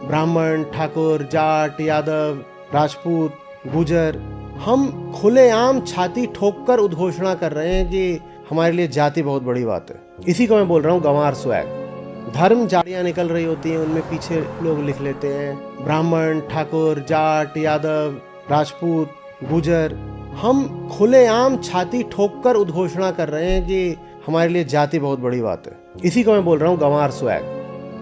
ब्राह्मण, ठाकुर, जाट, यादव, राजपूत, गुजर, हम खुलेआम छाती ठोककर उद्घोषणा कर रहे हैं कि हमारे लिए जाति बहुत बड़ी बात है। इसी को मैं बोल रहा हूँ गंवार स्वैग। धर्म जाड़ियाँ निकल रही होती हैं, उनमें पीछे लोग लिख लेते हैं ब्राह्मण, ठाकुर, जाट, यादव, राजपूत, गुजर, हम खुलेआम छाती ठोककर उद्घोषणा कर रहे हैं कि हमारे लिए जाति बहुत बड़ी बात है। इसी को मैं बोल रहा हूँ गंवार स्वैग।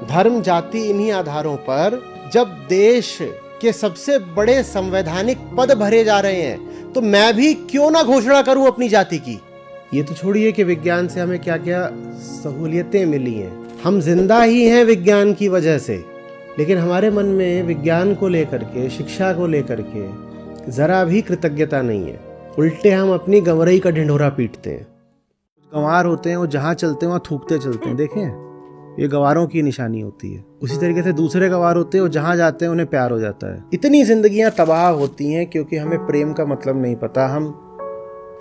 धर्म, जाति, इन्हीं आधारों पर जब देश के सबसे बड़े संवैधानिक पद भरे जा रहे हैं तो मैं भी क्यों ना घोषणा करूं अपनी जाति की। ये तो छोड़िए कि विज्ञान से हमें क्या क्या सहूलियतें मिली हैं, हम जिंदा ही हैं विज्ञान की वजह से, लेकिन हमारे मन में विज्ञान को लेकर के, शिक्षा को लेकर के जरा भी कृतज्ञता नहीं है। उल्टे हम अपनी गंवरई का ढिंढोरा पीटते हैं। गंवार होते हैं वो जहाँ चलते हैं वहाँ थूकते चलते हैं, देखें ये गंवारों की निशानी होती है। उसी तरीके से दूसरे गंवार होते हैं वो जहाँ जाते हैं उन्हें प्यार हो जाता है। इतनी जिंदगियां तबाह होती हैं क्योंकि हमें प्रेम का मतलब नहीं पता, हम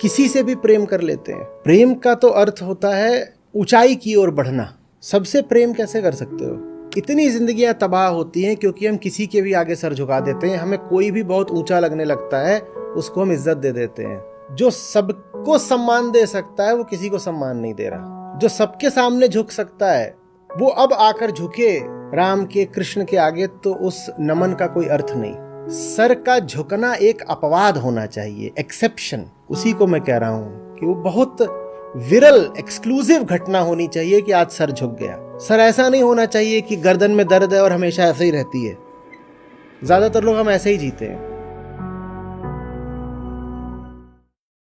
किसी से भी प्रेम कर लेते हैं। प्रेम का तो अर्थ होता है ऊंचाई की ओर बढ़ना, सबसे प्रेम कैसे कर सकते हो। इतनी जिंदगियां तबाह होती हैं क्योंकि हम किसी के भी आगे सर झुका देते हैं। हमें कोई भी बहुत ऊंचा लगने लगता है, उसको हम इज्जत दे देते हैं। जो सबको सम्मान दे सकता है वो किसी को सम्मान नहीं दे रहा। जो सबके सामने झुक सकता है वो अब आकर झुके राम के, कृष्ण के आगे, तो उस नमन का कोई अर्थ नहीं। सर का झुकना एक अपवाद होना चाहिए, एक्सेप्शन। उसी को मैं कह रहा हूं कि वो बहुत विरल, एक्सक्लूसिव घटना होनी चाहिए कि आज सर झुक गया। सर ऐसा नहीं होना चाहिए कि गर्दन में दर्द है और हमेशा ऐसे ही रहती है। ज्यादातर लोग हम ऐसे ही जीते हैं।